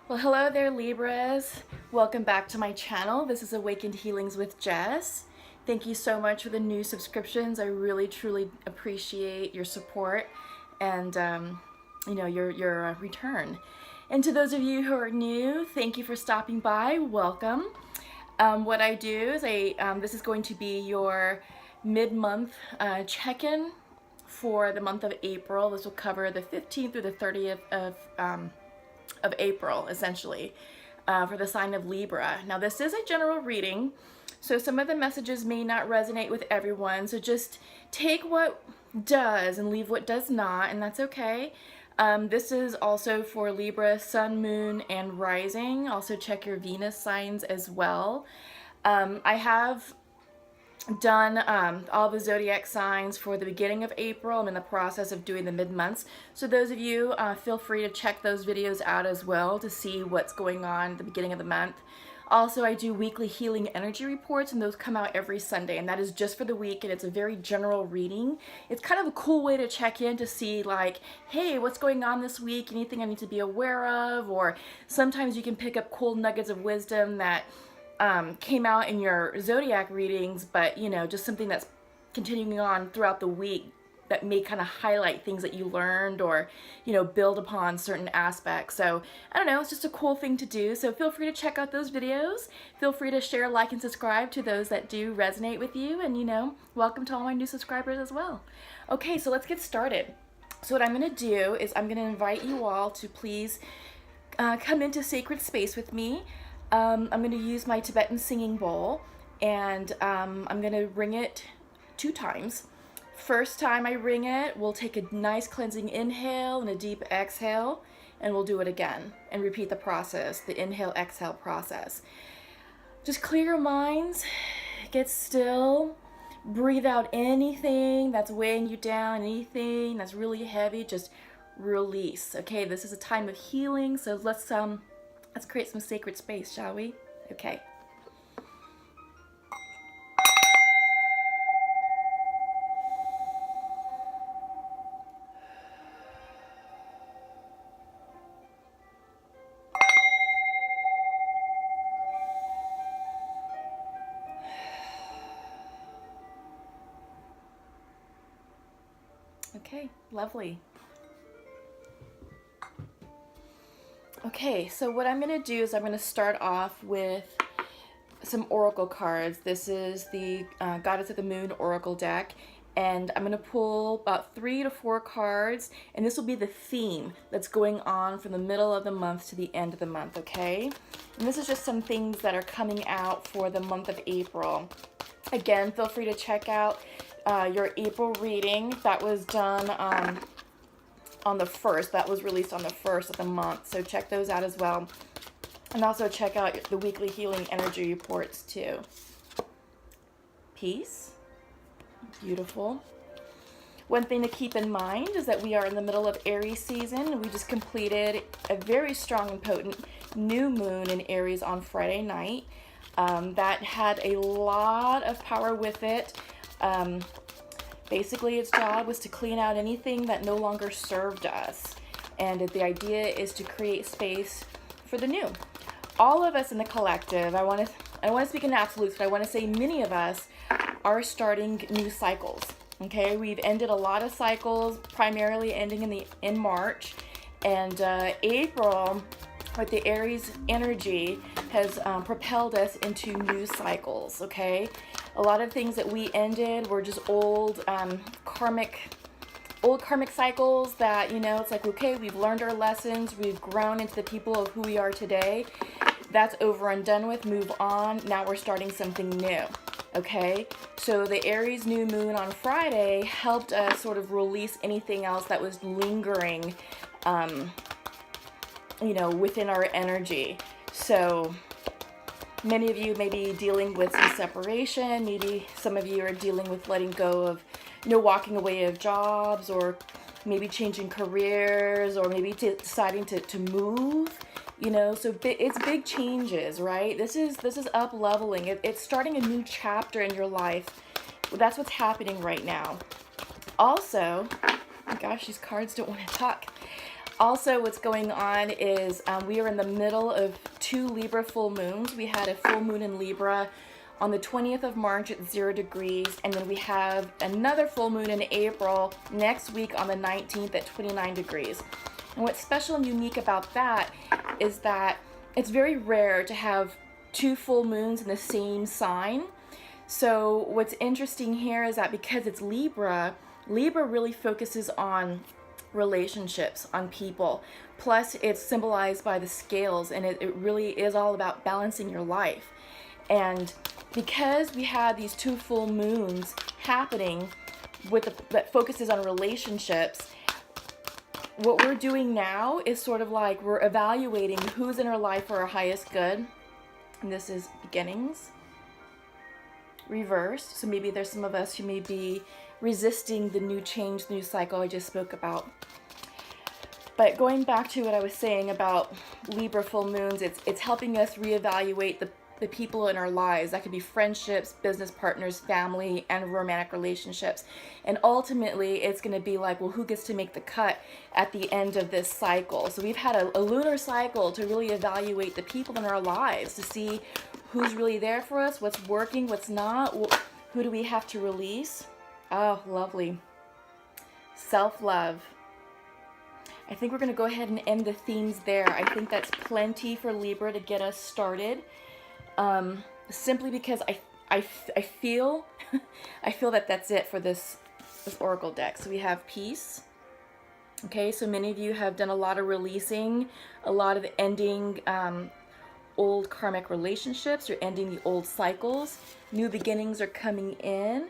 Well, hello there, Libras. Welcome back to my channel. This is Awakened Healings with Jess. Thank you so much for the new subscriptions. I really, truly appreciate your support and your return. And to those of you who are new, thank you for stopping by. Welcome. What I do is this is going to be your mid-month check-in for the month of April. This will cover the 15th through the 30th of April, essentially, for the sign of Libra. Now, this is a general reading, so some of the messages may not resonate with everyone, so just take what does and leave what does not, and that's okay. This is also for Libra, Sun, Moon, and Rising. Also check your Venus signs as well. I have done all the zodiac signs for the beginning of April. I'm in the process of doing the mid-months. So those of you, feel free to check those videos out as well to see what's going on at the beginning of the month. Also, I do weekly healing energy reports, and those come out every Sunday, and that is just for the week, and it's a very general reading. It's kind of a cool way to check in to see, like, hey, what's going on this week? Anything I need to be aware of? Or sometimes you can pick up cool nuggets of wisdom that came out in your zodiac readings, but just something that's continuing on throughout the week that may kind of highlight things that you learned or build upon certain aspects. So I don't know, it's just a cool thing to do. So feel free to check out those videos. Feel free to share, like, and subscribe to those that do resonate with you, and welcome to all my new subscribers as well. Okay, so let's get started. So what I'm going to do is I'm going to invite you all to please come into sacred space with me. I'm going to use my Tibetan singing bowl, and I'm going to ring it 2 times. First time I ring it, we'll take a nice cleansing inhale and a deep exhale, and we'll do it again and repeat the process, the inhale-exhale process. Just clear your minds, get still, breathe out anything that's weighing you down, anything that's really heavy, just release. Okay, this is a time of healing, so let's create some sacred space, shall we? Okay. Okay, lovely. Okay, so what I'm going to do is I'm going to start off with some oracle cards. This is the Goddess of the Moon oracle deck, and I'm going to pull about 3 to 4 cards, and this will be the theme that's going on from the middle of the month to the end of the month, okay? And this is just some things that are coming out for the month of April. Again, feel free to check out your April reading that was done on the 1st. That was released on the 1st of the month, so check those out as well. And also check out the weekly healing energy reports too. Peace. Beautiful. One thing to keep in mind is that we are in the middle of Aries season. We just completed a very strong and potent new moon in Aries on Friday night. That had a lot of power with it. Basically, its job was to clean out anything that no longer served us. And the idea is to create space for the new. All of us in the collective, I want to speak in absolutes, but I want to say many of us are starting new cycles. Okay, we've ended a lot of cycles, primarily ending in March, and April, with the Aries energy, has propelled us into new cycles. Okay, a lot of things that we ended were just old karmic cycles that, it's like, okay, we've learned our lessons, we've grown into the people of who we are today. That's over and done with, move on. Now we're starting something new, okay? So the Aries new moon on Friday helped us sort of release anything else that was lingering, within our energy. So many of you may be dealing with some separation. Maybe some of you are dealing with letting go of, walking away of jobs, or maybe changing careers, or maybe deciding to move, so it's big changes, right? This is up leveling. It's starting a new chapter in your life. That's what's happening right now. Also, oh my gosh, these cards don't want to talk. Also, what's going on is we are in the middle of 2 Libra full moons. We had a full moon in Libra on the 20th of March at 0 degrees, and then we have another full moon in April next week on the 19th at 29 degrees. And what's special and unique about that is that it's very rare to have 2 full moons in the same sign. So what's interesting here is that because it's Libra, Libra really focuses on relationships, on people. Plus, it's symbolized by the scales, and it really is all about balancing your life. And because we have these 2 full moons happening that focuses on relationships, what we're doing now is sort of like we're evaluating who's in our life for our highest good. And this is beginnings, reversed. So maybe there's some of us who may be resisting the new change, new cycle I just spoke about. But going back to what I was saying about Libra full moons, it's helping us reevaluate the people in our lives. That could be friendships, business partners, family, and romantic relationships. And ultimately, it's going to be like, well, who gets to make the cut at the end of this cycle? So we've had a lunar cycle to really evaluate the people in our lives, to see who's really there for us, what's working, what's not, who do we have to release. Oh, lovely. Self-love. I think we're going to go ahead and end the themes there. I think that's plenty for Libra to get us started. Simply because I feel I feel that that's it for this oracle deck. So we have peace. Okay, so many of you have done a lot of releasing, a lot of ending old karmic relationships. You're ending the old cycles. New beginnings are coming in.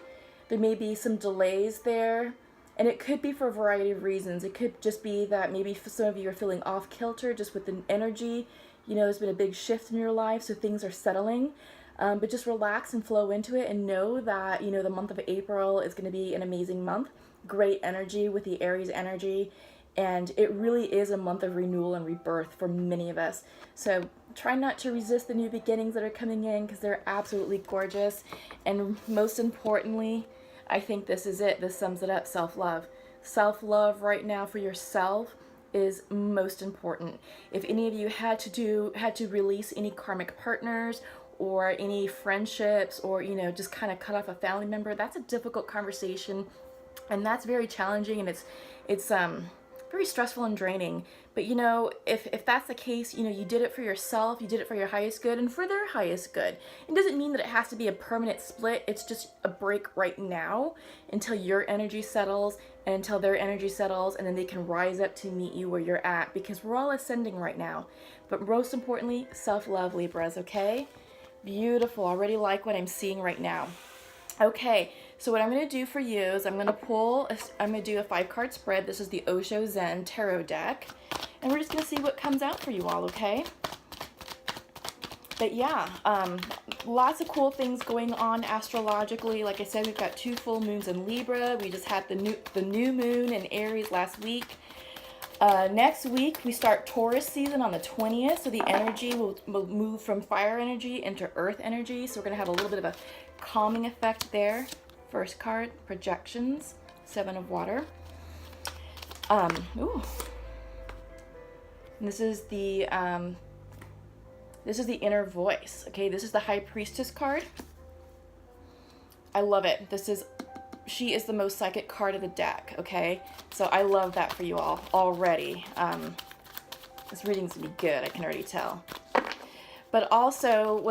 There may be some delays there, and it could be for a variety of reasons. It could just be that maybe for some of you are feeling off kilter just with the energy. You know, there's been a big shift in your life, so things are settling. But just relax and flow into it, and know that, you know, the month of April is going to be an amazing month. Great energy with the Aries energy. And it really is a month of renewal and rebirth for many of us. So try not to resist the new beginnings that are coming in, because they're absolutely gorgeous. And most importantly, I think this is it. This sums it up. Self-love. Self-love right now for yourself is most important. If any of you had to release any karmic partners or any friendships, or, you know, just kind of cut off a family member, that's a difficult conversation, and that's very challenging, and it's very stressful and draining. But, you know, if that's the case, you know, you did it for yourself, you did it for your highest good and for their highest good. It doesn't mean that it has to be a permanent split. It's just a break right now until your energy settles and until their energy settles, and then they can rise up to meet you where you're at, because we're all ascending right now. But most importantly, self-love, Libras, okay? Beautiful. I already like what I'm seeing right now. Okay, so what I'm going to do for you is I'm going to do a 5-card spread. This is the Osho Zen Tarot deck, and we're just going to see what comes out for you all, okay? But yeah, lots of cool things going on astrologically. Like I said, we've got 2 full moons in Libra. We just had the new moon in Aries last week. Next week, we start Taurus season on the 20th, so the energy will move from fire energy into earth energy. So we're going to have a little bit of a calming effect there. First card, projections, 7 of water. Ooh. This is the inner voice. Okay, this is the High Priestess card. I love it. She is the most psychic card of the deck, okay? So I love that for you all already. This reading's gonna be good, I can already tell. But also,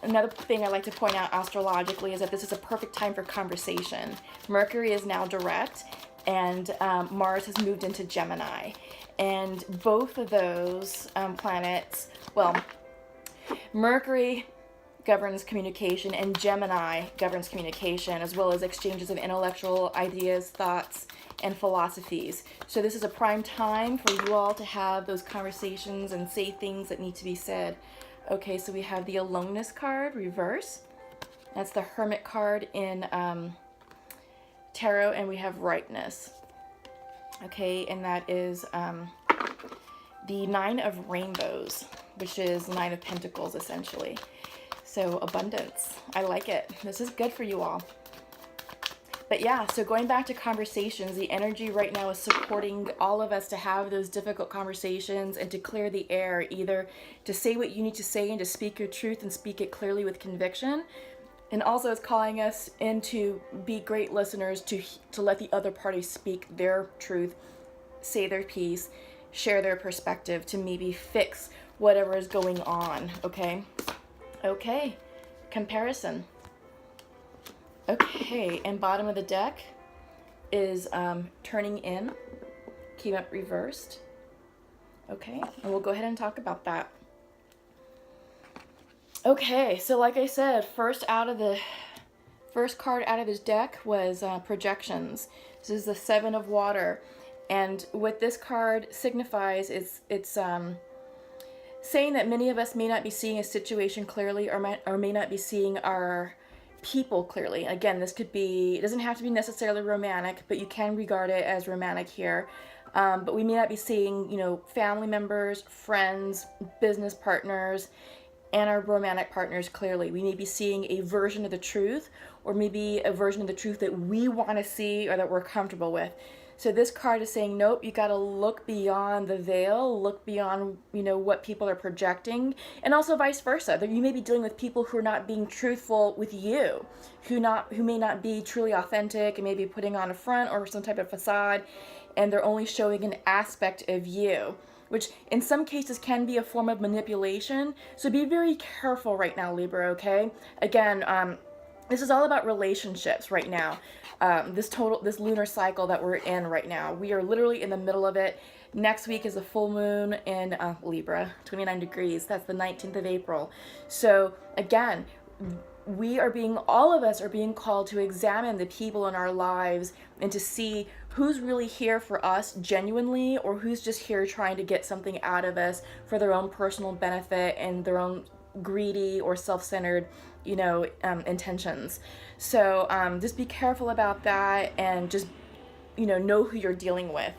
another thing I like to point out astrologically is that this is a perfect time for conversation. Mercury is now direct, and Mars has moved into Gemini. And both of those planets, well, Mercury governs communication, and Gemini governs communication, as well as exchanges of intellectual ideas, thoughts, and philosophies. So this is a prime time for you all to have those conversations and say things that need to be said. Okay, so we have the Aloneness card, reverse. That's the Hermit card in Tarot, and we have Rightness. Okay, and that is the 9 of Rainbows, which is 9 of Pentacles, essentially. So abundance. I like it. This is good for you all. But yeah, so going back to conversations, the energy right now is supporting all of us to have those difficult conversations and to clear the air, either to say what you need to say and to speak your truth and speak it clearly with conviction. And also it's calling us in to be great listeners, to let the other party speak their truth, say their piece, share their perspective, to maybe fix whatever is going on, okay? Okay, comparison. Okay, and bottom of the deck is turning in, came up reversed. Okay, and we'll go ahead and talk about that. Okay, so like I said, first card out of this deck was projections. This is the Seven of Water, and what this card signifies is it's saying that many of us may not be seeing a situation clearly, or may not be seeing our people clearly. Again, this could be, it doesn't have to be necessarily romantic, but you can regard it as romantic here. But we may not be seeing, you know, family members, friends, business partners, and our romantic partners clearly. We may be seeing a version of the truth, or maybe a version of the truth that we want to see or that we're comfortable with. So this card is saying, nope, you got to look beyond the veil, look beyond, you know, what people are projecting, and also vice versa. That you may be dealing with people who are not being truthful with you, who may not be truly authentic and maybe putting on a front or some type of facade, and they're only showing an aspect of you, which in some cases can be a form of manipulation. So be very careful right now, Libra, okay? Again, this is all about relationships right now. This lunar cycle that we're in right now. We are literally in the middle of it. Next week is a full moon in Libra, 29 degrees. That's the 19th of April. So again, all of us are being called to examine the people in our lives and to see who's really here for us genuinely, or who's just here trying to get something out of us for their own personal benefit and their own greedy or self-centered, you know, intentions. So just be careful about that, and just, you know who you're dealing with.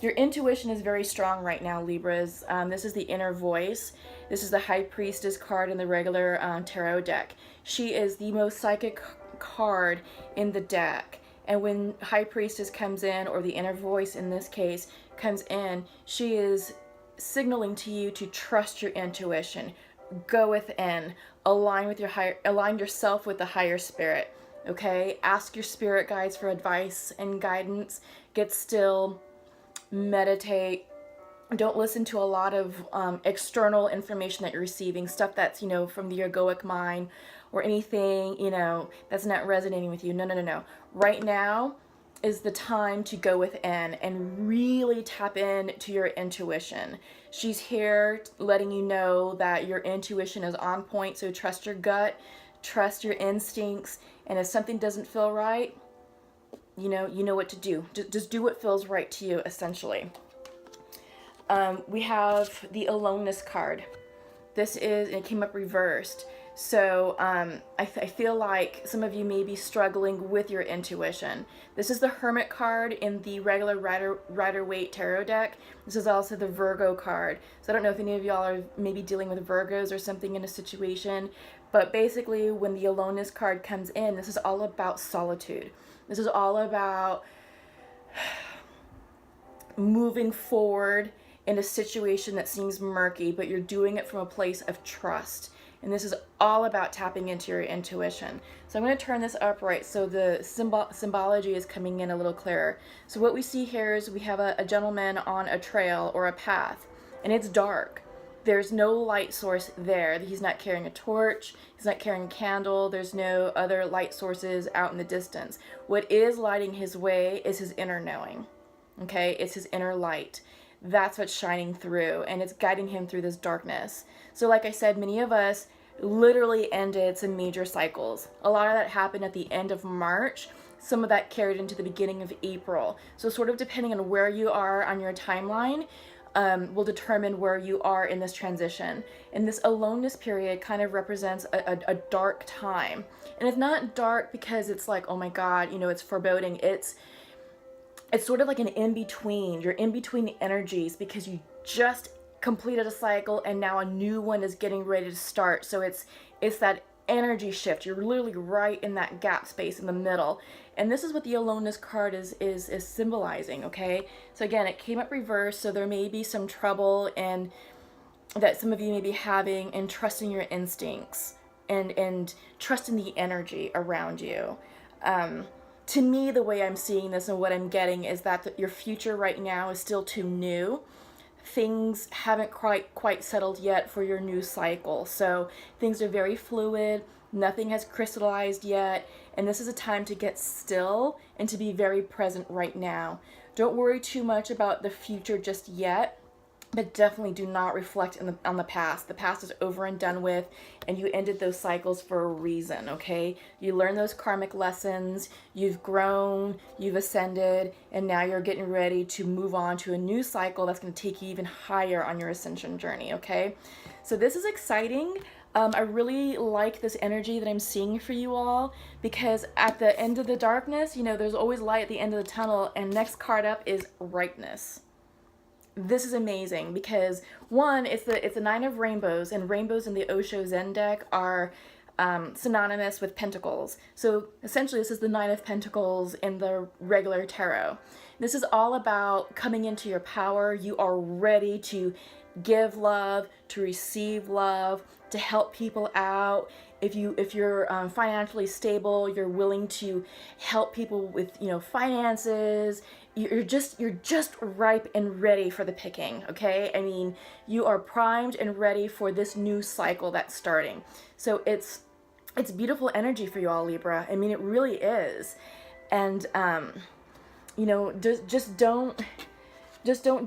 Your intuition is very strong right now, Libras. This is the inner voice. This is the High Priestess card in the regular tarot deck. She is the most psychic card in the deck. And when High Priestess comes in, or the inner voice in this case comes in, she is signaling to you to trust your intuition. Go within, align yourself with the higher spirit. Okay? Ask your spirit guides for advice and guidance. Get still, meditate. Don't listen to a lot of external information that you're receiving, stuff that's, from the egoic mind, or anything, that's not resonating with you. No. Right now is the time to go within and really tap in to your intuition. She's here letting you know that your intuition is on point, so trust your gut, trust your instincts, and if something doesn't feel right, you know what to do. Just do what feels right to you, essentially. We have the aloneness card. It came up reversed. So I feel like some of you may be struggling with your intuition. This is the Hermit card in the regular Rider-Waite tarot deck. This is also the Virgo card. So I don't know if any of y'all are maybe dealing with Virgos or something in a situation, but basically when the aloneness card comes in, this is all about solitude. This is all about moving forward in a situation that seems murky, but you're doing it from a place of trust. And this is all about tapping into your intuition. So I'm going to turn this upright so the symbology is coming in a little clearer. So what we see here is we have a gentleman on a trail or a path, and it's dark. There's no light source there. He's not carrying a torch. He's not carrying a candle. There's no other light sources out in the distance. What is lighting his way is his inner knowing. Okay? It's his inner light. That's what's shining through, and it's guiding him through this darkness. So like I said, many of us literally ended some major cycles. A lot of that happened at the end of March. Some of that carried into the beginning of April. So sort of depending on where you are on your timeline, will determine where you are in this transition. And this aloneness period kind of represents a dark time. And it's not dark because it's like, oh my God, it's foreboding. It's sort of like an in-between. You're in between the energies because you just completed a cycle and now a new one is getting ready to start. So it's that energy shift. You're literally right in that gap space in the middle. And this is what the aloneness card is symbolizing, okay? So again, it came up reversed, so there may be some trouble and that some of you may be having in trusting your instincts and trusting the energy around you. To me, the way I'm seeing this and what I'm getting is that your future right now is still too new. Things haven't quite settled yet for your new cycle. So things are very fluid. Nothing has crystallized yet. And this is a time to get still and to be very present right now. Don't worry too much about the future just yet, but definitely do not reflect on the past. The past is over and done with, and you ended those cycles for a reason, okay? You learned those karmic lessons, you've grown, you've ascended, and now you're getting ready to move on to a new cycle that's going to take you even higher on your ascension journey, okay? So this is exciting. I really like this energy that I'm seeing for you all, because at the end of the darkness, you know, there's always light at the end of the tunnel, and next card up is rightness. This is amazing because one, it's the Nine of Rainbows, and rainbows in the Osho Zen deck are synonymous with pentacles. So essentially this is the Nine of Pentacles in the regular tarot. This is all about coming into your power. You are ready to give love, to receive love, to help people out. If you're financially stable, you're willing to help people with, you know, finances. You're just ripe and ready for the picking, okay? I mean, you are primed and ready for this new cycle that's starting. So it's beautiful energy for you all, Libra. I mean, it really is. And you know, just don't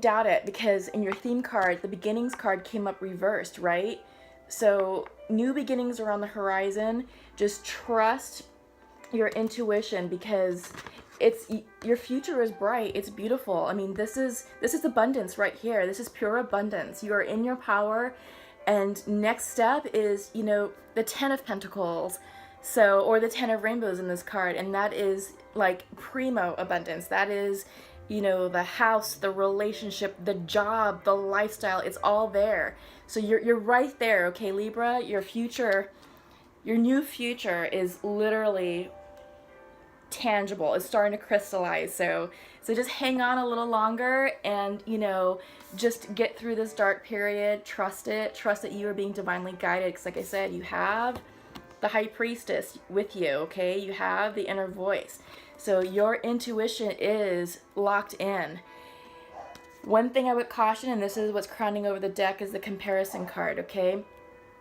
doubt it, because in your theme card, the beginnings card came up reversed, right? So new beginnings are on the horizon. Just trust your intuition, because your future is bright. It's beautiful. I mean, this is abundance right here. This is pure abundance. You are in your power. And next step is, you know, the 10 of Pentacles. So, or the 10 of Rainbows in this card. And that is like primo abundance. That is, you know, the house, the relationship, the job, the lifestyle. It's all there. So you're right there, okay, Libra? Your future, your new future is literally tangible. It's starting to crystallize. So just hang on a little longer and, you know, just get through this dark period. Trust it. Trust that you are being divinely guided. Because like I said, you have the High Priestess with you, okay? You have the inner voice. So your intuition is locked in. One thing I would caution, and this is what's crowning over the deck, is the comparison card, okay?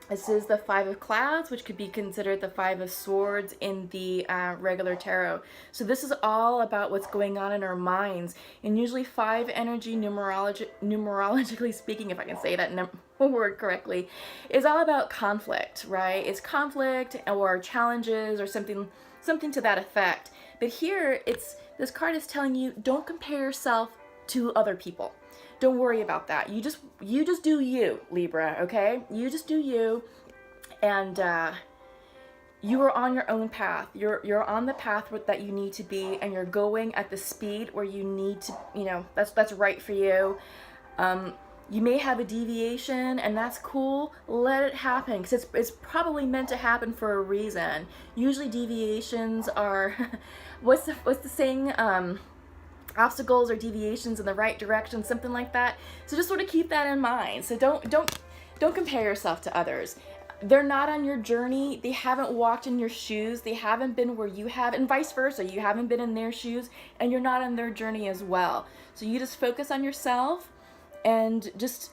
This is the Five of Clouds, which could be considered the Five of Swords in the regular tarot. So this is all about what's going on in our minds. And usually 5 energy, numerologically speaking, if I can say that word correctly, is all about conflict, right? It's conflict or challenges or something to that effect. But here, this card is telling you, don't compare yourself to other people. Don't worry about that. You just do you, Libra, okay? You just do you, and you are on your own path. You're on the path that you need to be, and you're going at the speed where you need to, you know, that's right for you. You may have a deviation, and that's cool. Let it happen, because it's probably meant to happen for a reason. Usually deviations are, what's the saying? Obstacles or deviations in the right direction, something like that. So just sort of keep that in mind. So don't compare yourself to others. They're not on your journey. They haven't walked in your shoes. They haven't been where you have, and vice versa. You haven't been in their shoes, and you're not on their journey as well. So you just focus on yourself and just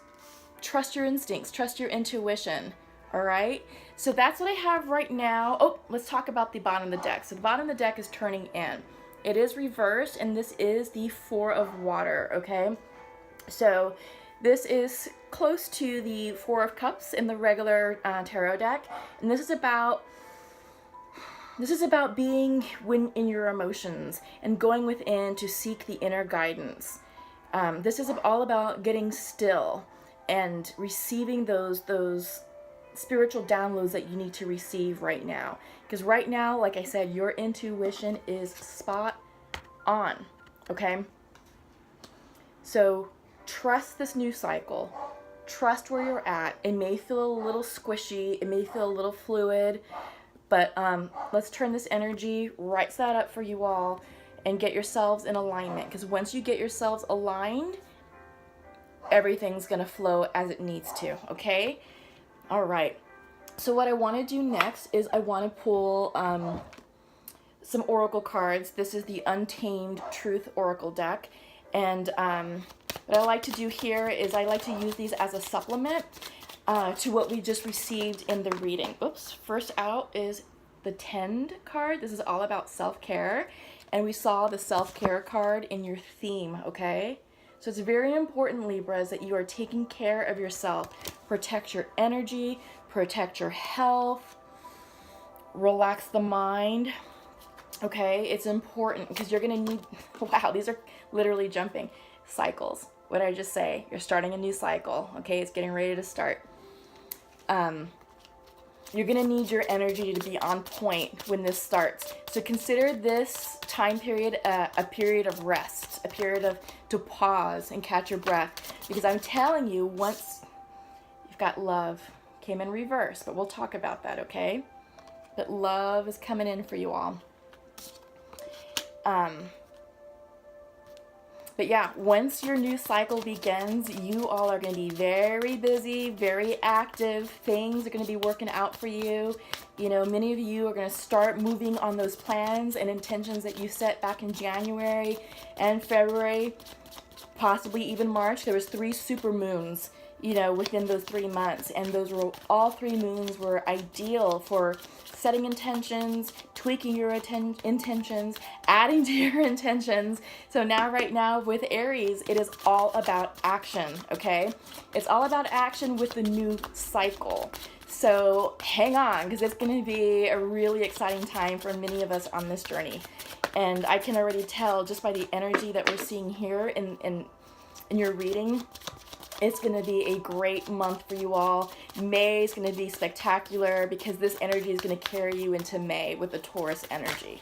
trust your instincts, trust your intuition. All right. So that's what I have right now. Oh, let's talk about the bottom of the deck. So the bottom of the deck is turning in. It is reversed, and this is the Four of Water, okay? So this is close to the Four of Cups in the regular tarot deck, and this is about being in your emotions and going within to seek the inner guidance. This is all about getting still and receiving those spiritual downloads that you need to receive right now. Because right now, like I said, your intuition is spot on, okay? So trust this new cycle. Trust where you're at. It may feel a little squishy. It may feel a little fluid. But let's turn this energy right side up for you all and get yourselves in alignment. Because once you get yourselves aligned, everything's going to flow as it needs to, okay? All right. So what I want to do next is I want to pull some oracle cards. This is the Untamed Truth Oracle deck. And what I like to do here is I like to use these as a supplement to what we just received in the reading. Oops. First out is the Tend card. This is all about self-care. And we saw the self-care card in your theme, okay? So it's very important, Libras, that you are taking care of yourself. Protect your energy, protect your health, relax the mind, okay? It's important because you're going to need, wow, these are literally jumping. Cycles. What did I just say? You're starting a new cycle, okay? It's getting ready to start. You're going to need your energy to be on point when this starts. So consider this time period a period of rest, a period to pause and catch your breath. Because I'm telling you, once you've got love, came in reverse, but we'll talk about that, okay? But love is coming in for you all. But yeah, once your new cycle begins, you all are going to be very busy, very active. Things are going to be working out for you. You know, many of you are going to start moving on those plans and intentions that you set back in January and February, possibly even March. There was 3 super moons, you know, within those 3 months. And those were, all 3 moons were ideal for setting intentions, tweaking your intentions, adding to your intentions. So now, right now with Aries, it is all about action, okay? It's all about action with the new cycle. So hang on, because it's going to be a really exciting time for many of us on this journey. And I can already tell just by the energy that we're seeing here in your reading, it's going to be a great month for you all. May is going to be spectacular because this energy is going to carry you into May with the Taurus energy.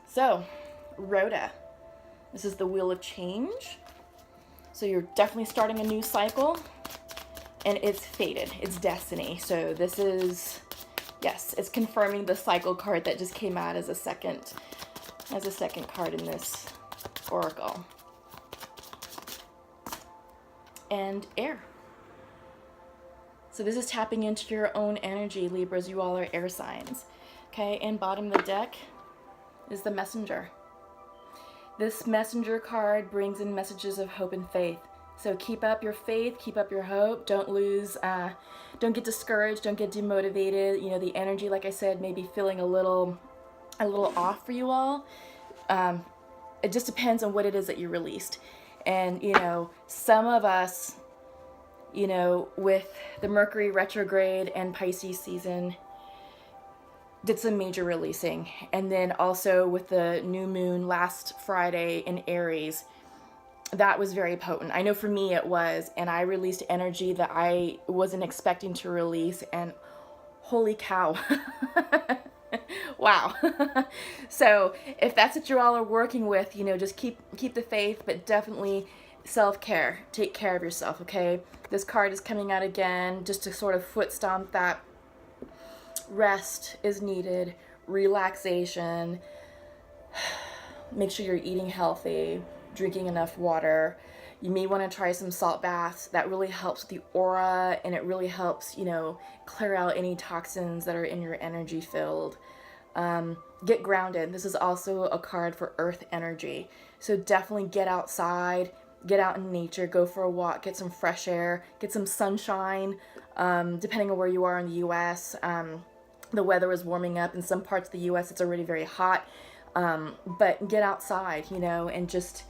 So, Rhoda, this is the Wheel of Change. So you're definitely starting a new cycle, and it's fated. It's destiny. So this is, yes, it's confirming the cycle card that just came out as a second card in this oracle. And air. So this is tapping into your own energy, Libras. You all are air signs. Okay, and bottom of the deck is the Messenger. This Messenger card brings in messages of hope and faith. So keep up your faith, keep up your hope. Don't lose, don't get discouraged, don't get demotivated. You know, the energy, like I said, may be feeling a little off for you all. It just depends on what it is that you released. And, you know, some of us, you know, with the Mercury retrograde and Pisces season, did some major releasing. And then also with the new moon last Friday in Aries, that was very potent. I know for me it was, and I released energy that I wasn't expecting to release, and holy cow. Wow. So if that's what you all are working with, you know, just keep the faith, but definitely self-care. Take care of yourself, okay? This card is coming out again just to sort of foot stomp that rest is needed, relaxation. Make sure you're eating healthy, drinking enough water. You may want to try some salt baths. That really helps the aura, and it really helps, you know, clear out any toxins that are in your energy field. Get grounded. This is also a card for earth energy. So definitely get outside, get out in nature, go for a walk, get some fresh air, get some sunshine. Depending on where you are in the U.S., the weather is warming up. In some parts of the U.S., it's already very hot. But get outside, you know, and just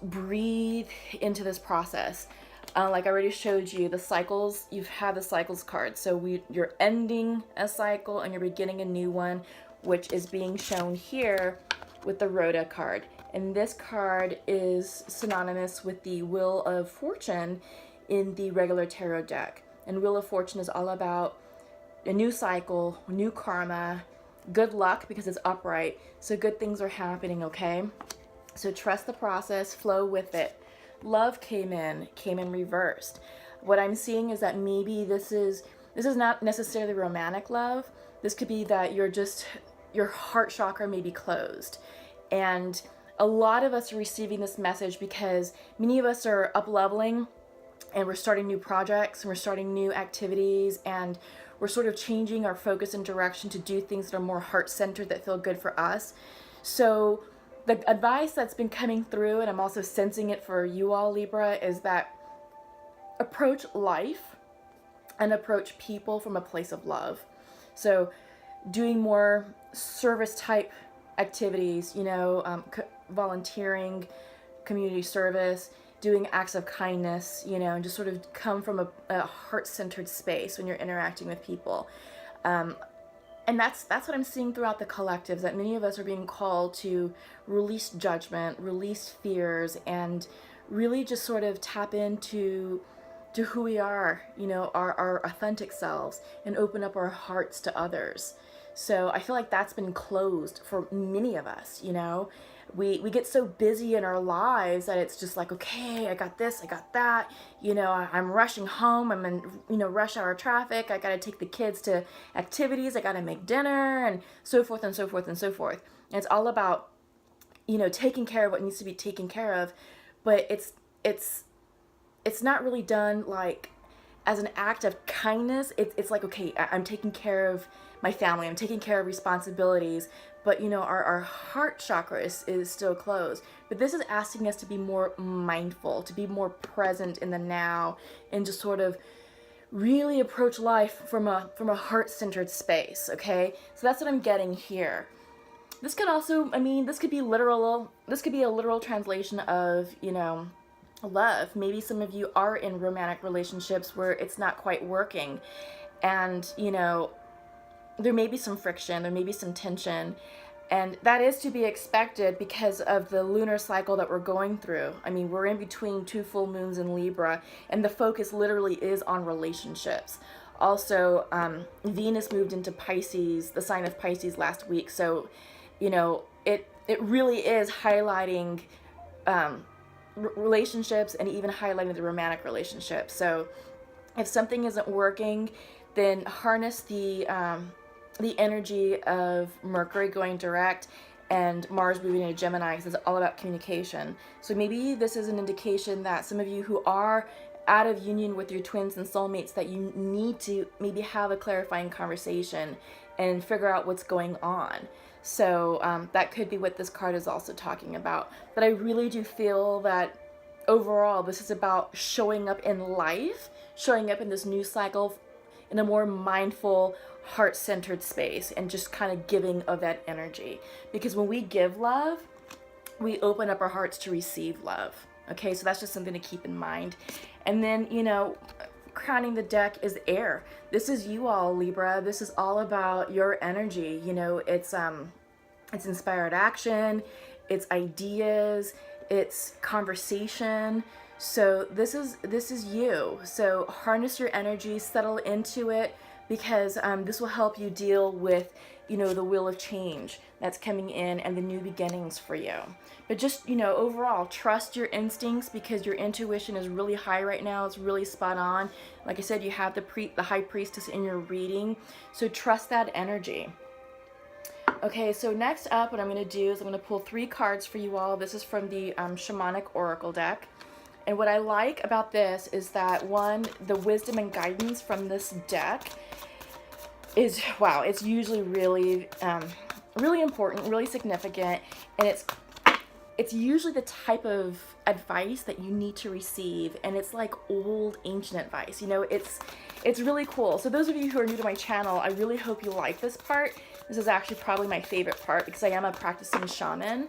breathe into this process. Like I already showed you, the cycles, you've had the cycles card. So you're ending a cycle and you're beginning a new one, which is being shown here with the Rhoda card. And this card is synonymous with the Wheel of Fortune in the regular tarot deck. And Wheel of Fortune is all about a new cycle, new karma, good luck because it's upright. So good things are happening, okay? So trust the process, flow with it. Love came in reversed. What I'm seeing is that maybe this is This is not necessarily romantic love. This could be that your heart chakra may be closed. And a lot of us are receiving this message because many of us are up leveling and we're starting new projects and we're starting new activities, and we're sort of changing our focus and direction to do things that are more heart-centered, that feel good for us. So the advice that's been coming through, and I'm also sensing it for you all, Libra, is that approach life and approach people from a place of love. So doing more service type activities, volunteering, community service, doing acts of kindness, and just sort of come from a heart-centered space when you're interacting with people. And that's what I'm seeing throughout the collectives, that many of us are being called to release judgment, release fears, and really just sort of tap into who we are, our authentic selves, and open up our hearts to others. So I feel like that's been closed for many of us, We get so busy in our lives that it's just like, okay, I got this, I got that, I'm rushing home, I'm in, rush hour traffic, I gotta take the kids to activities, I gotta make dinner, and so forth and so forth and so forth. And it's all about, taking care of what needs to be taken care of, but it's not really done like as an act of kindness. It's like, okay, I'm taking care of my family, I'm taking care of responsibilities, but our heart chakra is still closed. But this is asking us to be more mindful, to be more present in the now, and just sort of really approach life from a heart-centered space. Okay, so that's what I'm getting here. This could also, this could be literal. This could be a literal translation of love. Maybe some of you are in romantic relationships where it's not quite working, and there may be some friction, there may be some tension, and that is to be expected because of the lunar cycle that we're going through. We're in between 2 full moons in Libra, and the focus literally is on relationships. Also, Venus moved into Pisces, the sign of Pisces, last week, so it really is highlighting relationships, and even highlighting the romantic relationship. So if something isn't working, then harness the energy of Mercury going direct and Mars moving into Gemini, because it's all about communication. So maybe this is an indication that some of you who are out of union with your twins and soulmates, that you need to maybe have a clarifying conversation and figure out what's going on. So that could be what this card is also talking about. But I really do feel that overall this is about showing up in life, showing up in this new cycle in a more mindful, heart-centered space, and just kind of giving of that energy. Because when we give love, we open up our hearts to receive love. Okay, so that's just something to keep in mind. And then, crowning the deck is air. This is you all, Libra. This is all about your energy. It's inspired action, it's ideas, it's conversation. So this is you. So harness your energy, settle into it, because this will help you deal with the wheel of change that's coming in and the new beginnings for you. But just overall, trust your instincts, because your intuition is really high right now. It's really spot on. Like I said, you have the high priestess in your reading, so trust that energy. Okay, so next up, what I'm going to do is I'm going to pull 3 cards for you all. This is from the Shamanic Oracle deck. And what I like about this is that, one, the wisdom and guidance from this deck is, wow, it's usually really, really important, really significant, and it's usually the type of advice that you need to receive, and it's like old, ancient advice. It's really cool. So those of you who are new to my channel, I really hope you like this part. This is actually probably my favorite part, because I am a practicing shaman,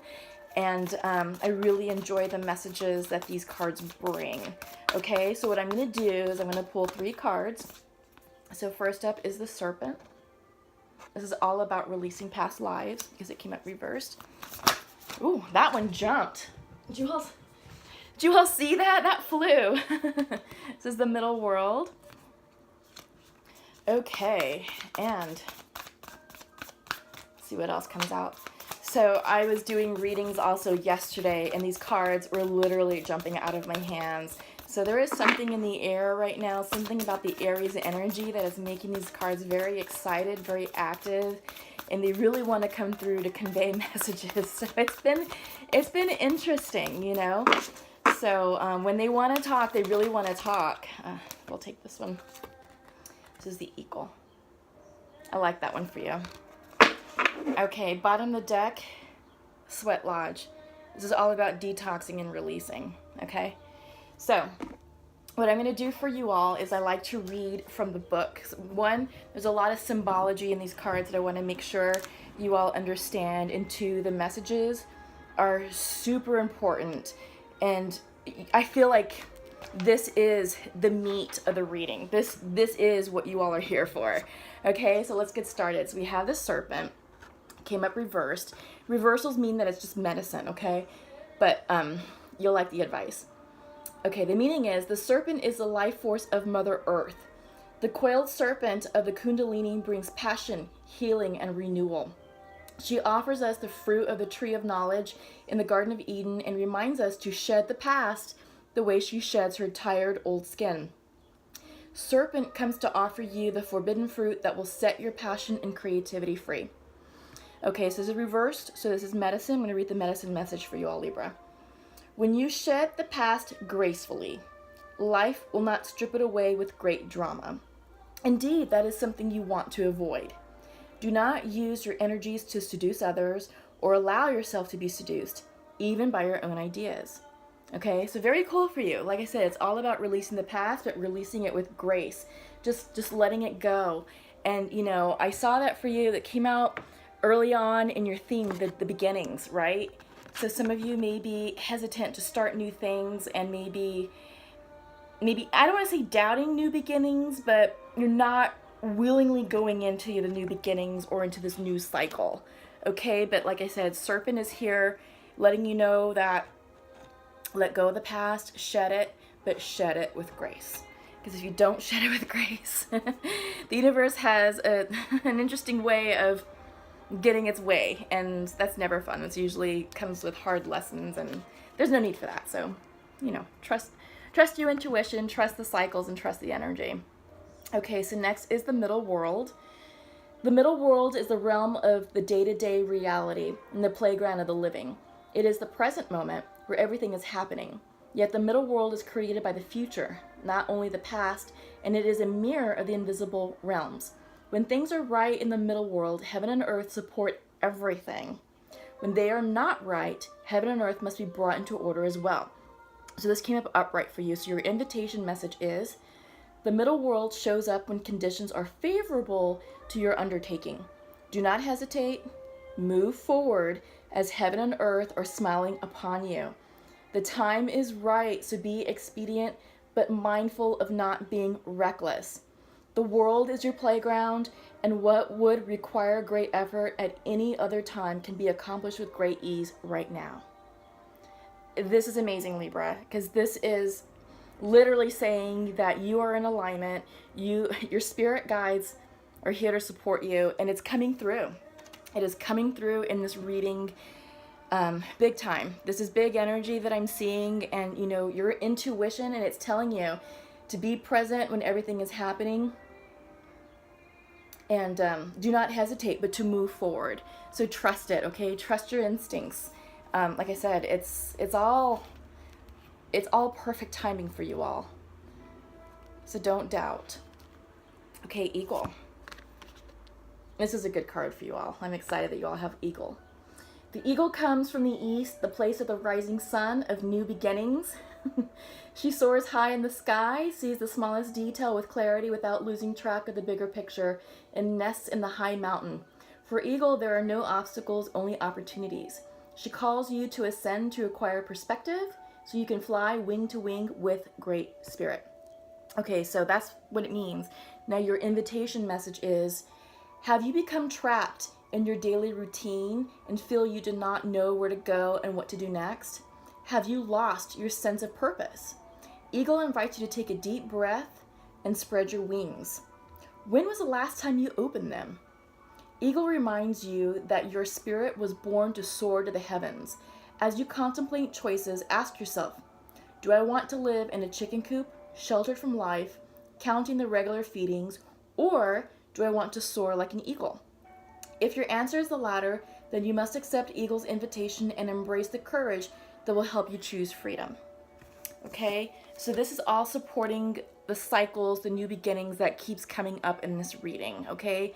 and I really enjoy the messages that these cards bring. Okay, so what I'm going to do is I'm going to pull 3 cards. So first up is the Serpent. This is all about releasing past lives, because it came up reversed. Ooh, that one jumped. Did you all see that? That flew. This is the Middle World. Okay, and let's see what else comes out. So I was doing readings also yesterday, and these cards were literally jumping out of my hands. So there is something in the air right now, something about the Aries energy that is making these cards very excited, very active, and they really want to come through to convey messages. So it's been interesting, you know. So when they want to talk, they really want to talk. We'll take this one. This is the Eagle. I like that one for you. Okay, bottom of the deck, Sweat Lodge. This is all about detoxing and releasing, okay? So, what I'm going to do for you all is I like to read from the book. One, there's a lot of symbology in these cards that I want to make sure you all understand. And two, the messages are super important. And I feel like this is the meat of the reading. This is what you all are here for. Okay, so let's get started. So we have the Serpent. Came up reversed. Reversals mean that it's just medicine, okay? But you'll like the advice. Okay, the meaning is the serpent is the life force of Mother Earth. The coiled serpent of the Kundalini brings passion, healing, and renewal. She offers us the fruit of the tree of knowledge in the Garden of Eden and reminds us to shed the past the way she sheds her tired old skin. Serpent comes to offer you the forbidden fruit that will set your passion and creativity free. Okay, so this is reversed, so this is medicine. I'm going to read the medicine message for you all, Libra. When you shed the past gracefully, life will not strip it away with great drama. Indeed, that is something you want to avoid. Do not use your energies to seduce others or allow yourself to be seduced, even by your own ideas. Okay, so very cool for you. Like I said, it's all about releasing the past, but releasing it with grace. Just letting it go. And, you know, I saw that for you that came out early on in your theme, the beginnings, right? So some of you may be hesitant to start new things and maybe, I don't want to say doubting new beginnings, but you're not willingly going into the new beginnings or into this new cycle, okay? But like I said, Serpent is here letting you know that let go of the past, shed it, but shed it with grace. Because if you don't shed it with grace, the universe has an interesting way of getting its way, and that's never fun. It's usually comes with hard lessons, and there's no need for that. So, you know, trust your intuition, trust the cycles, and trust the energy. Okay, so next is the middle world. The middle world is the realm of the day-to-day reality and the playground of the living. It is the present moment where everything is happening. Yet the middle world is created by the future, not only the past, and it is a mirror of the invisible realms. When things are right in the middle world, heaven and earth support everything. When they are not right, heaven and earth must be brought into order as well. So this came up upright for you. So your invitation message is, the middle world shows up when conditions are favorable to your undertaking. Do not hesitate. Move forward as heaven and earth are smiling upon you. The time is right, so be expedient, but mindful of not being reckless. The world is your playground, and what would require great effort at any other time can be accomplished with great ease right now. This is amazing, Libra, because this is literally saying that you are in alignment. Your spirit guides are here to support you, and it's coming through. It is coming through in this reading big time. This is big energy that I'm seeing, and you know, your intuition, and it's telling you to be present when everything is happening. And do not hesitate, but to move forward. So trust it, okay? Trust your instincts. Like I said, it's all perfect timing for you all. So don't doubt. Okay, Eagle. This is a good card for you all. I'm excited that you all have Eagle. The eagle comes from the east, the place of the rising sun, of new beginnings. She soars high in the sky, sees the smallest detail with clarity without losing track of the bigger picture, and nests in the high mountain. For Eagle, there are no obstacles, only opportunities. She calls you to ascend to acquire perspective, so you can fly wing to wing with great spirit. Okay, so that's what it means. Now your invitation message is, have you become trapped in your daily routine and feel you do not know where to go and what to do next? Have you lost your sense of purpose? Eagle invites you to take a deep breath and spread your wings. When was the last time you opened them? Eagle reminds you that your spirit was born to soar to the heavens. As you contemplate choices, ask yourself, do I want to live in a chicken coop, sheltered from life, counting the regular feedings, or do I want to soar like an eagle? If your answer is the latter, then you must accept Eagle's invitation and embrace the courage that will help you choose freedom. Okay, so this is all supporting the cycles, the new beginnings that keeps coming up in this reading, okay?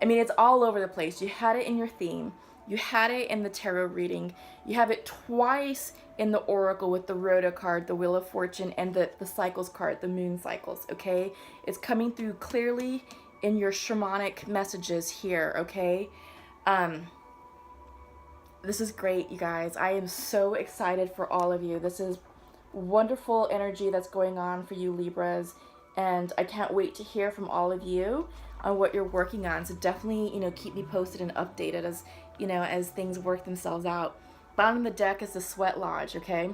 I mean, it's all over the place. You had it in your theme. You had it in the tarot reading. You have it twice in the oracle with the Rhoda card, the Wheel of Fortune, and the cycles card, the moon cycles, okay? It's coming through clearly in your shamanic messages here, okay? This is great, you guys. I am so excited for all of you. This is wonderful energy that's going on for you, Libras, and I can't wait to hear from all of you on what you're working on. So definitely, keep me posted and updated as, as things work themselves out. Bottom of the deck is the Sweat Lodge, okay?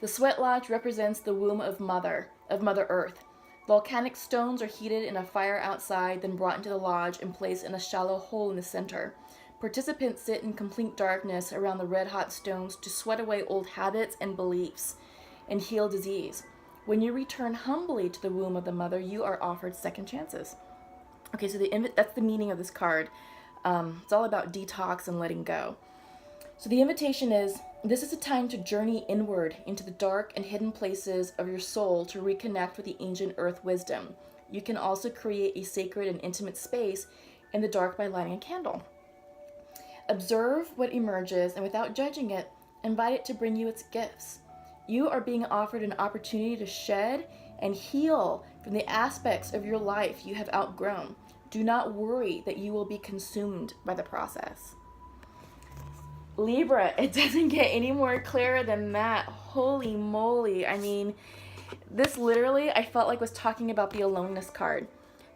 The Sweat Lodge represents the womb of Mother Earth. Volcanic stones are heated in a fire outside, then brought into the lodge and placed in a shallow hole in the center. Participants sit in complete darkness around the red-hot stones to sweat away old habits and beliefs and heal disease. When you return humbly to the womb of the mother, you are offered second chances. Okay, so that's the meaning of this card. It's all about detox and letting go. So the invitation is, this is a time to journey inward into the dark and hidden places of your soul to reconnect with the ancient earth wisdom. You can also create a sacred and intimate space in the dark by lighting a candle. Observe what emerges, and without judging it, invite it to bring you its gifts. You are being offered an opportunity to shed and heal from the aspects of your life you have outgrown. Do not worry that you will be consumed by the process. Libra, it doesn't get any more clearer than that. Holy moly. I mean, this literally, I felt like was talking about the aloneness card.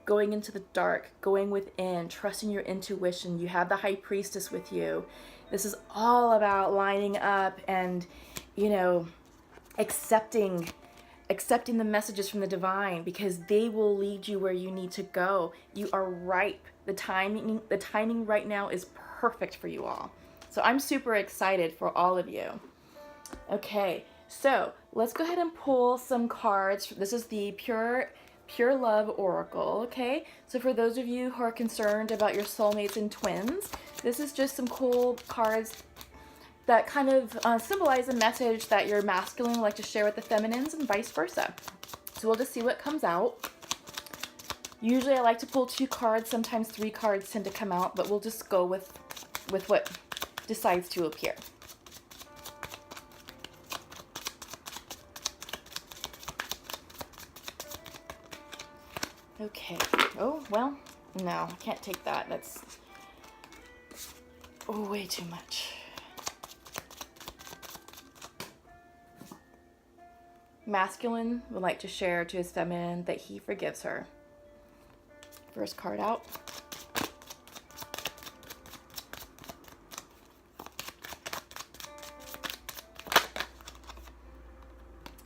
Going into the dark, going within, trusting your intuition. You have the High Priestess with you. This is all about lining up and, accepting the messages from the divine, because they will lead you where you need to go. You are ripe. The timing right now is perfect for you all. So I'm super excited for all of you. Okay, so let's go ahead and pull some cards. This is the Pure Love Oracle, okay? So for those of you who are concerned about your soulmates and twins, this is just some cool cards that kind of symbolize a message that your masculine would like to share with the feminines and vice versa. So we'll just see what comes out. Usually I like to pull 2 cards, sometimes 3 cards tend to come out, but we'll just go with what decides to appear. Okay. Oh, well, no, I can't take that. That's way too much. Masculine would like to share to his feminine that he forgives her. First card out.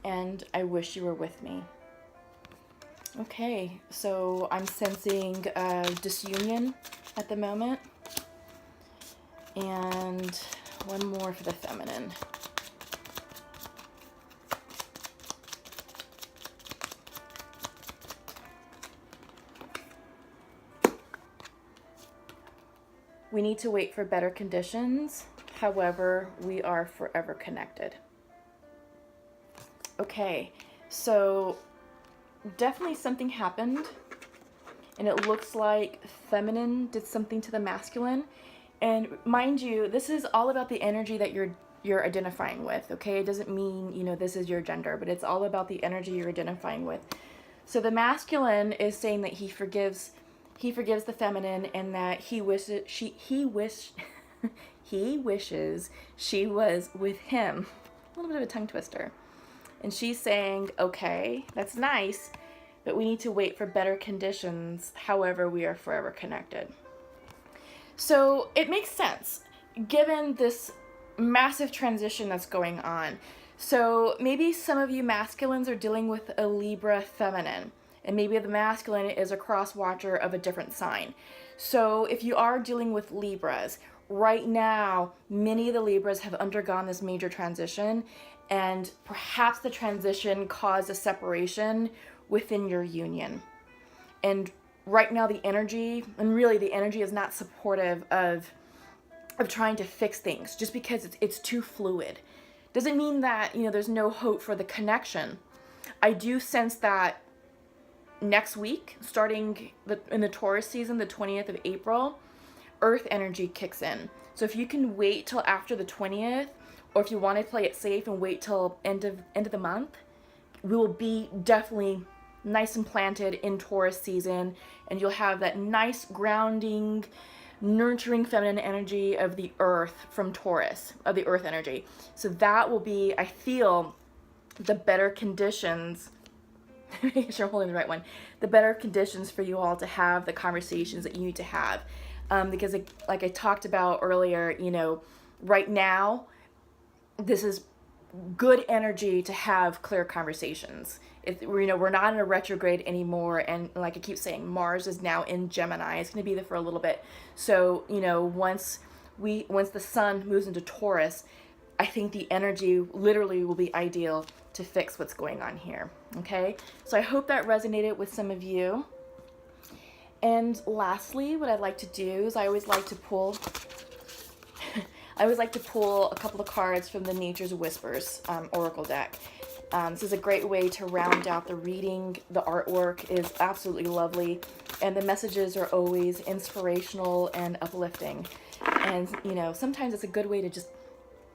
And I wish you were with me. Okay, so I'm sensing disunion at the moment. And one more for the feminine. We need to wait for better conditions. However, we are forever connected. Okay, so definitely something happened, and it looks like feminine did something to the masculine. And mind you, this is all about the energy that you're identifying with, okay? It doesn't mean, this is your gender, but it's all about the energy you're identifying with. So the masculine is saying that he forgives the feminine, and that he wishes he wishes she was with him. A little bit of a tongue twister. And she's saying, okay, that's nice, but we need to wait for better conditions. However, we are forever connected. So it makes sense, given this massive transition that's going on. So maybe some of you masculines are dealing with a Libra feminine, and maybe the masculine is a cross watcher of a different sign. So if you are dealing with Libras, right now, many of the Libras have undergone this major transition, and perhaps the transition caused a separation within your union. And right now the energy, and really the energy is not supportive of trying to fix things just because it's too fluid. Doesn't mean that, there's no hope for the connection. I do sense that next week, starting in the Taurus season, the 20th of April, Earth energy kicks in. So if you can wait till after the 20th, or if you want to play it safe and wait till end of the month, we will be definitely nice and planted in Taurus season, and you'll have that nice grounding, nurturing feminine energy of the earth from Taurus, of the earth energy. So that will be, I feel, the better conditions, make sure I'm holding the right one, the better conditions for you all to have the conversations that you need to have. Because like I talked about earlier, right now, this is good energy to have clear conversations. We're not in a retrograde anymore, and like I keep saying, Mars is now in Gemini. It's going to be there for a little bit. So once the sun moves into Taurus, I think the energy literally will be ideal to fix what's going on here. Okay, so I hope that resonated with some of you. And lastly, what I'd like to do is I always like to pull a couple of cards from the Nature's Whispers Oracle deck. This is a great way to round out the reading. The artwork is absolutely lovely, and the messages are always inspirational and uplifting. And, sometimes it's a good way to just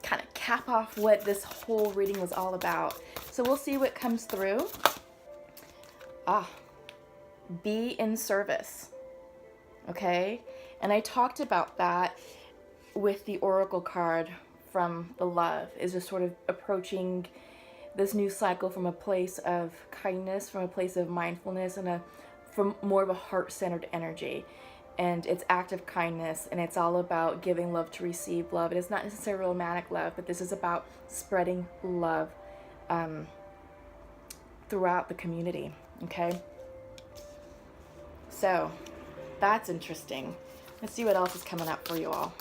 kind of cap off what this whole reading was all about. So we'll see what comes through. Be in service. Okay? And I talked about that with the Oracle card from the Love, is just sort of approaching this new cycle from a place of kindness, from a place of mindfulness, and from more of a heart-centered energy. And it's active kindness, and it's all about giving love to receive love. It is not necessarily romantic love, but this is about spreading love throughout the community. Okay? So that's interesting. Let's see what else is coming up for you all.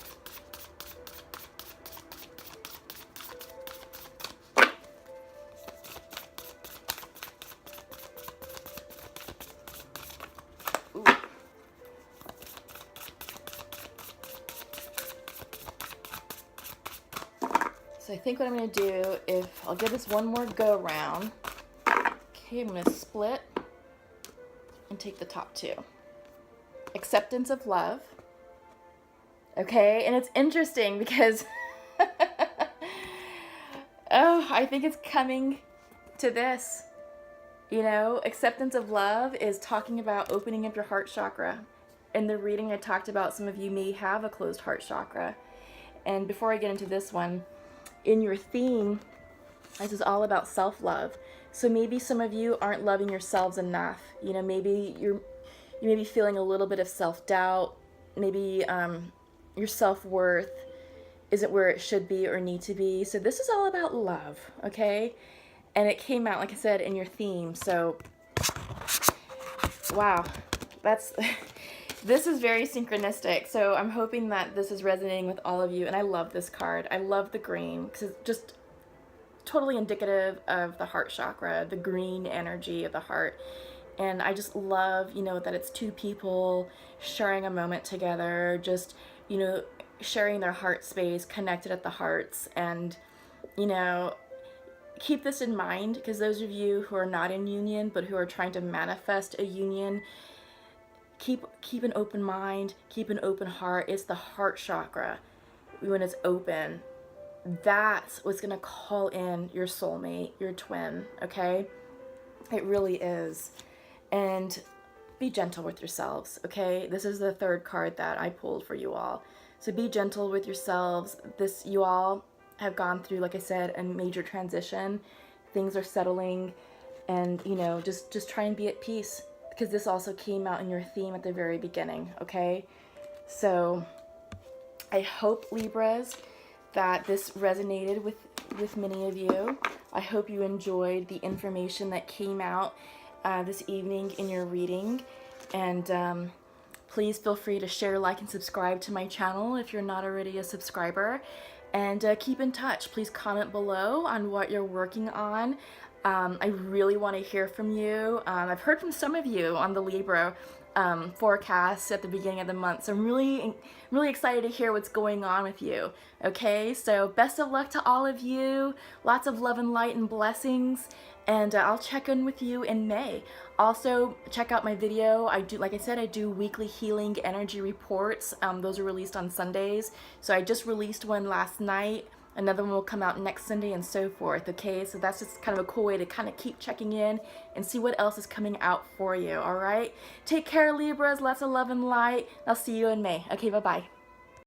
So I think what I'm going to do, if I'll give this one more go around. Okay, I'm going to split and take the top two. Acceptance of love. Okay, and it's interesting because I think it's coming to this. Acceptance of love is talking about opening up your heart chakra. In the reading, I talked about some of you may have a closed heart chakra. And before I get into this one, in your theme, this is all about self-love. So maybe some of you aren't loving yourselves enough. Maybe you may be feeling a little bit of self-doubt. Maybe your self-worth isn't where it should be or need to be. So this is all about love, okay? And it came out, like I said, in your theme. So, wow, this is very synchronistic. So I'm hoping that this is resonating with all of you. And I love this card. I love the green because it's just totally indicative of the heart chakra, the green energy of the heart. And I just love, that it's two people sharing a moment together, just, sharing their heart space, connected at the hearts. And, keep this in mind, because those of you who are not in union, but who are trying to manifest a union, keep an open mind, keep an open heart. It's the heart chakra. When it's open, that's what's going to call in your soulmate, your twin, okay? It really is. And be gentle with yourselves, okay? This is the third card that I pulled for you all. So be gentle with yourselves. You all have gone through, like I said, a major transition. Things are settling, and, just try and be at peace, because this also came out in your theme at the very beginning, okay? So I hope, Libras, that this resonated with many of you. I hope you enjoyed the information that came out this evening in your reading. And Please feel free to share, like, and subscribe to my channel if you're not already a subscriber. And keep in touch. Please comment below on what you're working on. I really want to hear from you. I've heard from some of you on the Libra forecast at the beginning of the month, so I'm really excited to hear what's going on with you. Okay, so best of luck to all of you. Lots of love and light and blessings, and I'll check in with you in May. Also, check out my video. Like I said, I do weekly healing energy reports. Those are released on Sundays. So I just released one last night. Another one will come out next Sunday and so forth, okay? So that's just kind of a cool way to kind of keep checking in and see what else is coming out for you, all right? Take care, Libras. Lots of love and light. I'll see you in May. Okay, bye-bye.